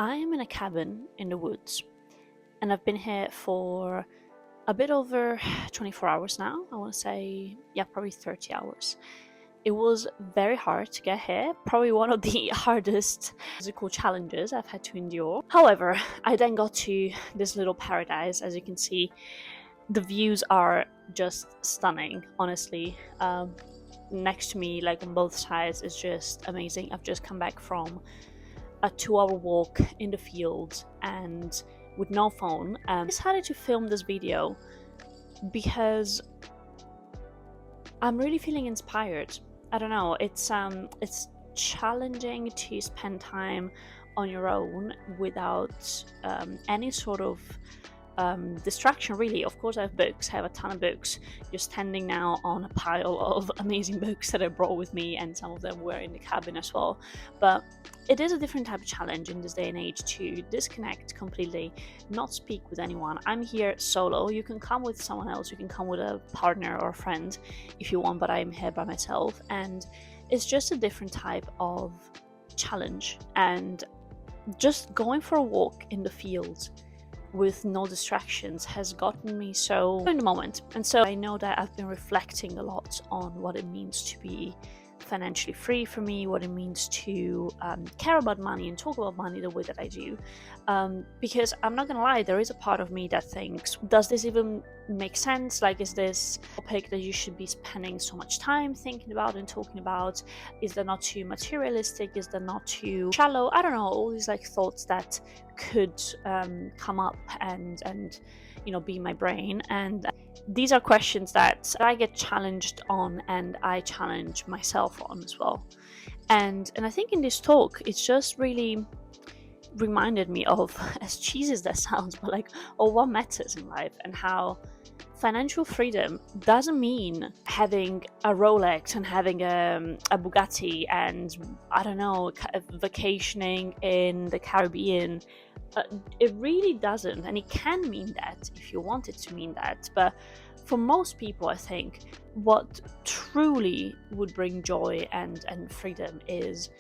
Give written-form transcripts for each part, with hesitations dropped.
I am in a cabin in the woods, and I've been here for a bit over 24 hours now. I want to say, yeah, probably 30 hours. It was very hard to get here, probably one of the hardest physical challenges I've had to endure. However, I then got to this little paradise. As you can see, the views are just stunning, honestly. Next to me, like on both sides, is just amazing. I've just come back from a 2-hour walk in the field and with no phone. I decided to film this video because I'm really feeling inspired. I don't know, it's challenging to spend time on your own without any sort of distraction, really. Of course, I have books. I have a ton of books. You're standing now on a pile of amazing books that I brought with me, and some of them were in the cabin as well. But it is a different type of challenge in this day and age to disconnect completely, not speak with anyone. I'm here solo. You can come with someone else. You can come with a partner or a friend if you want, but I'm here by myself. And it's just a different type of challenge. And just going for a walk in the field with no distractions has gotten me so in the moment. And so I know that I've been reflecting a lot on what it means to be financially free for me, what it means to care about money and talk about money the way that I do, because I'm not gonna lie, there is a part of me that thinks, does this even make sense? Like, is this a topic that you should be spending so much time thinking about and talking about? Is that not too materialistic? Is that not too shallow? I don't know, all these like thoughts that could come up and be in my brain. And these are questions that I get challenged on, and I challenge myself on as well. And I think in this talk, it's just really reminded me of, as cheesy as that sounds, but like, what matters in life, and how financial freedom doesn't mean having a Rolex and having a Bugatti and, I don't know, vacationing in the Caribbean. It really doesn't, and it can mean that if you want it to mean that. But for most people, I think what truly would bring joy and freedom is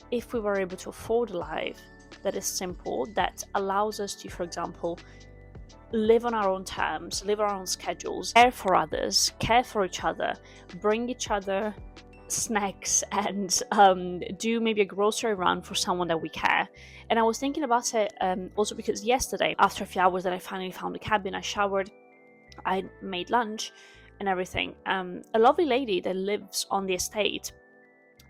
if we were able to afford a life that is simple, that allows us to, for example, live on our own terms, live on our own schedules, care for others, care for each other, bring each other snacks, and do maybe a grocery run for someone that we care. And I was thinking about it also because yesterday, after a few hours that I finally found the cabin, I showered, I made lunch and everything. A lovely lady that lives on the estate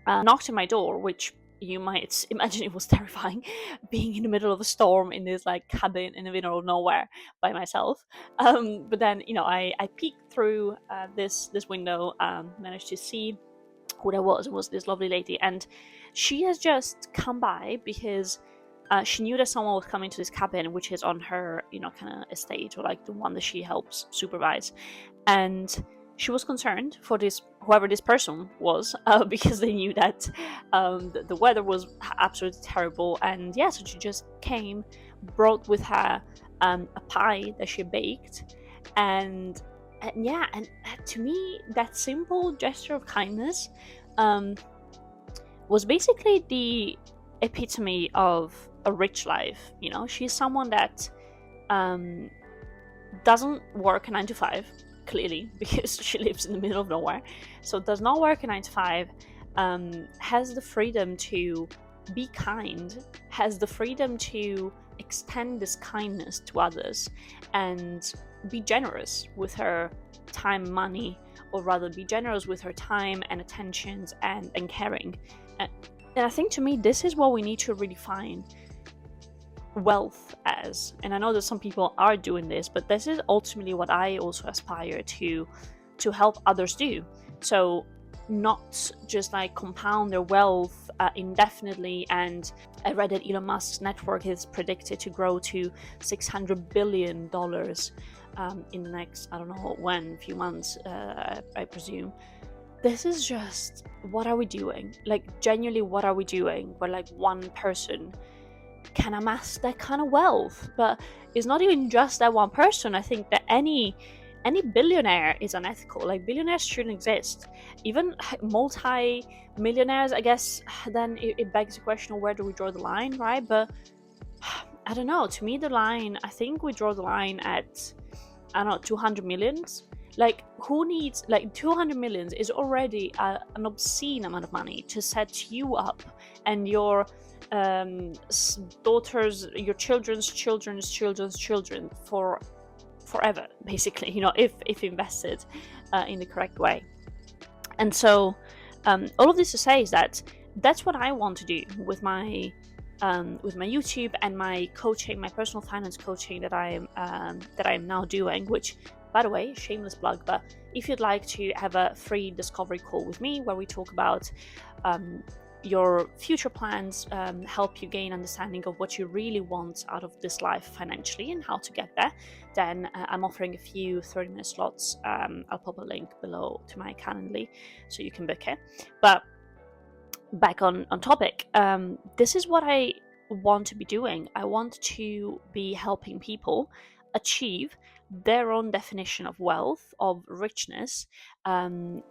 knocked on my door, which you might imagine it was terrifying, being in the middle of a storm in this like cabin in the middle of nowhere by myself. But then I peeked through this window, managed to see who that was this lovely lady, and she has just come by because she knew that someone was coming to this cabin, which is on her kind of estate, or like the one that she helps supervise. And she was concerned for this, whoever this person was, because they knew that the weather was absolutely terrible. And yeah, so she just came, brought with her a pie that she baked, and to me, that simple gesture of kindness was basically the epitome of a rich life. She's someone that doesn't work a 9 to 5, clearly, because she lives in the middle of nowhere, so does not work a 9 to 5, has the freedom to be kind, has the freedom to extend this kindness to others, and be generous with her time, money, or rather be generous with her time and attentions and caring. And I think, to me, this is what we need to redefine wealth as. And I know that some people are doing this, but this is ultimately what I also aspire to help others do. So not just like compound their wealth indefinitely. And I read that Elon Musk's network is predicted to grow to $600 billion in the next, I don't know when, few months, I presume. This is just, what are we doing? Like, genuinely, what are we doing where like one person can amass that kind of wealth? But it's not even just that one person. I think that any billionaire is unethical. Like, billionaires shouldn't exist. Even multi-millionaires, I guess, then it begs the question of where do we draw the line, right? But I don't know, to me the line, I think we draw the line at, I don't know, 200 millions. Like, who needs, like, 200 millions is already an obscene amount of money to set you up and your daughters, your children's children for forever, basically, if invested in the correct way. And so all of this to say is that that's what I want to do with my YouTube and my coaching, my personal finance coaching that I'm now doing. Which, by the way, shameless plug, but if you'd like to have a free discovery call with me where we talk about your future plans, help you gain understanding of what you really want out of this life financially and how to get there, then I'm offering a few 30-minute slots. I'll pop a link below to my Calendly so you can book it. But back on topic, this is what I want to be doing. I want to be helping people achieve their own definition of wealth, of richness,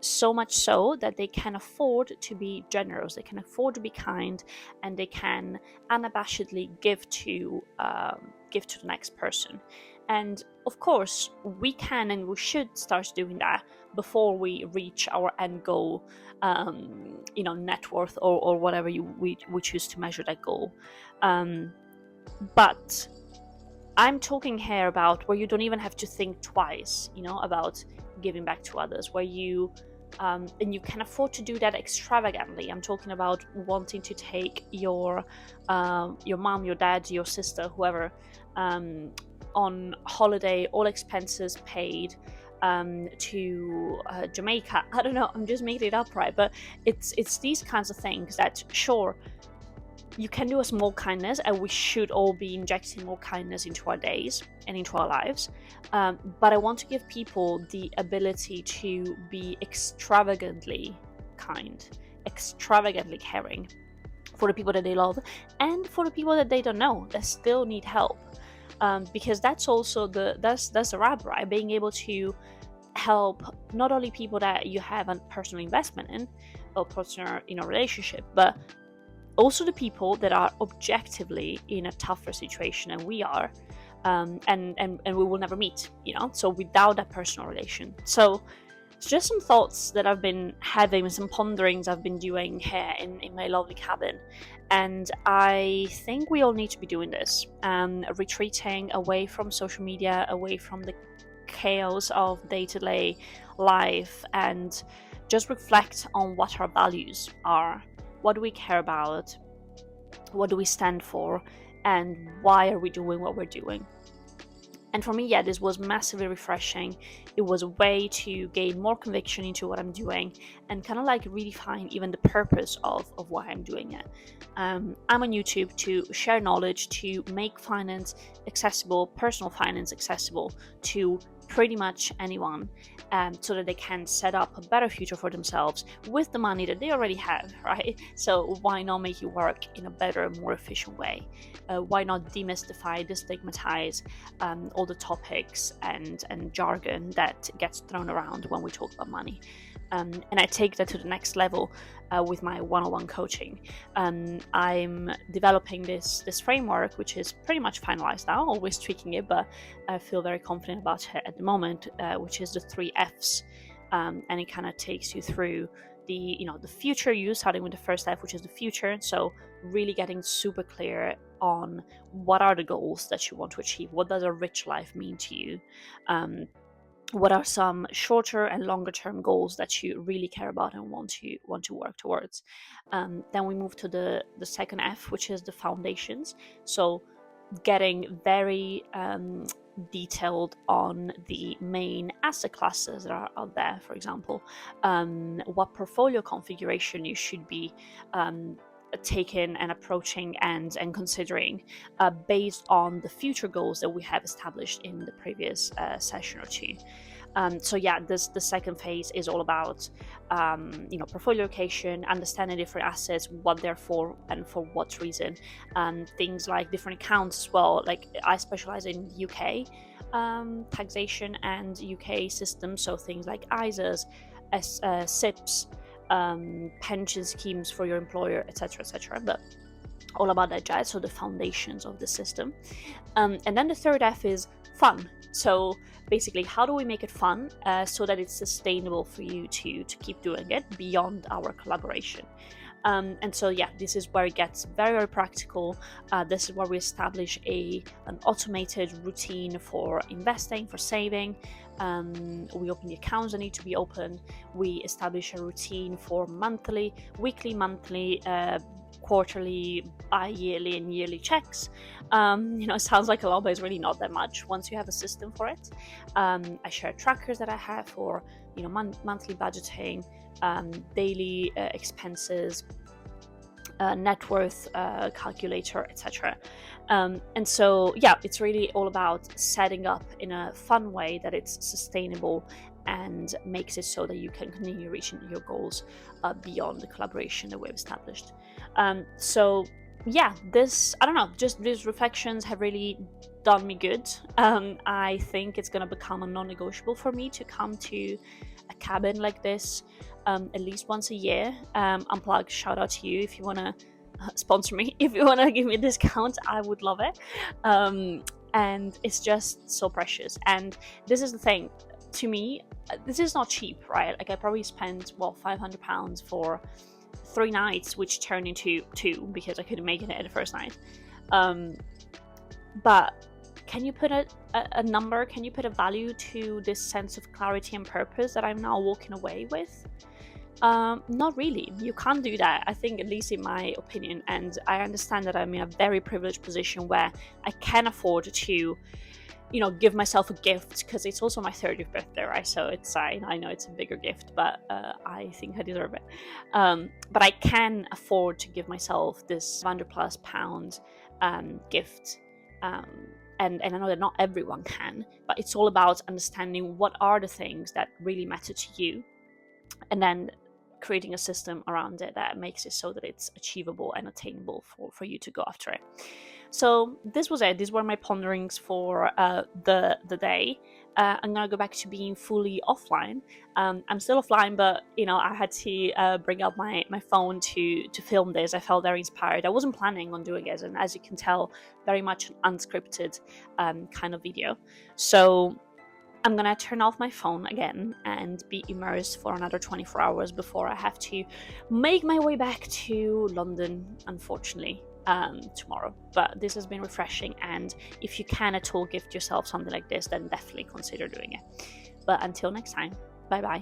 so much so that they can afford to be generous, they can afford to be kind, and they can unabashedly give to the next person. And of course, we can and we should start doing that before we reach our end goal, net worth or whatever we choose to measure that goal. But I'm talking here about where you don't even have to think twice, about giving back to others, where you and you can afford to do that extravagantly. I'm talking about wanting to take your mom, your dad, your sister, whoever, on holiday, all expenses paid, to Jamaica. I don't know, I'm just making it up, right? But it's these kinds of things that, sure, you can do a small kindness, and we should all be injecting more kindness into our days and into our lives. But I want to give people the ability to be extravagantly kind, extravagantly caring for the people that they love and for the people that they don't know that still need help. Because that's also that's the rub, right? Being able to help not only people that you have a personal investment in or personal relationship, but also the people that are objectively in a tougher situation than we are, and we will never meet, so without that personal relation. So it's just some thoughts that I've been having, some ponderings I've been doing here in my lovely cabin. And I think we all need to be doing this, retreating away from social media, away from the chaos of day-to-day life, and just reflect on what our values are. What do we care about? What do we stand for? And why are we doing what we're doing? And for me, this was massively refreshing. It was a way to gain more conviction into what I'm doing and kind of like redefine even the purpose of why I'm doing it. I'm on YouTube to share knowledge, to make finance accessible, personal finance accessible to pretty much anyone, so that they can set up a better future for themselves with the money that they already have, right? So why not make it work in a better, more efficient way? Why not demystify, destigmatize all the topics and jargon that gets thrown around when we talk about money? And I take that to the next level with my one-on-one coaching. I'm developing this framework, which is pretty much finalized now, always tweaking it, but I feel very confident about it at the moment, which is the 3 Fs. And it kind of takes you through the future you, starting with the first F, which is the future. So really getting super clear on what are the goals that you want to achieve. What does a rich life mean to you? What are some shorter and longer term goals that you really care about and want to work towards? Then we move to the second F, which is the foundations. So getting very detailed on the main asset classes that are out there. For example, what portfolio configuration you should be taken and approaching and considering based on the future goals that we have established in the previous session or two. The second phase is all about portfolio location, understanding different assets, what they're for and for what reason. Things like different accounts as well. Like I specialize in UK taxation and UK systems, so things like ISAs, SIPs, pension schemes for your employer, etc. But all about that jazz, so the foundations of the system. And then the third F is fun. So basically, how do we make it fun so that it's sustainable for you to keep doing it beyond our collaboration? And so, yeah, this is where it gets very, very practical. This is where we establish an automated routine for investing, for saving. We open the accounts that need to be open. We establish a routine for weekly, monthly, quarterly, bi-yearly, and yearly checks. It sounds like a lot, but it's really not that much once you have a system for it. I share trackers that I have for monthly budgeting, daily expenses, net worth calculator, etc. And so, yeah, it's really all about setting up in a fun way that it's sustainable and makes it so that you can continue reaching your goals beyond the collaboration that we've established. So yeah, just these reflections have really done me good. I think it's going to become a non-negotiable for me to come to a cabin like this at least once a year. Unplug, shout out to you if you want to sponsor me. If you want to give me a discount, I would love it. And it's just so precious. And this is the thing, to me, this is not cheap, right? Like, I probably spent £500 for 3 nights, which turned into 2 because I couldn't make it at the first night. But can you put a number? Can you put a value to this sense of clarity and purpose that I'm now walking away with? Not really. You can't do that, I think, at least in my opinion. And I understand that I'm in a very privileged position where I can afford to give myself a gift, because it's also my 30th birthday, right? So it's I know it's a bigger gift, but I think I deserve it. But I can afford to give myself this £100+ gift. And I know that not everyone can, but it's all about understanding what are the things that really matter to you, and then creating a system around it that makes it so that it's achievable and attainable for you to go after it. So this was it. These were my ponderings for the day. I'm gonna go back to being fully offline. I'm still offline, but I had to bring out my phone to film this. I felt very inspired. I wasn't planning on doing it, and as you can tell, very much an unscripted kind of video. So I'm gonna turn off my phone again and be immersed for another 24 hours before I have to make my way back to London, unfortunately, tomorrow. But this has been refreshing, and if you can at all gift yourself something like this, then definitely consider doing it. But until next time, bye bye.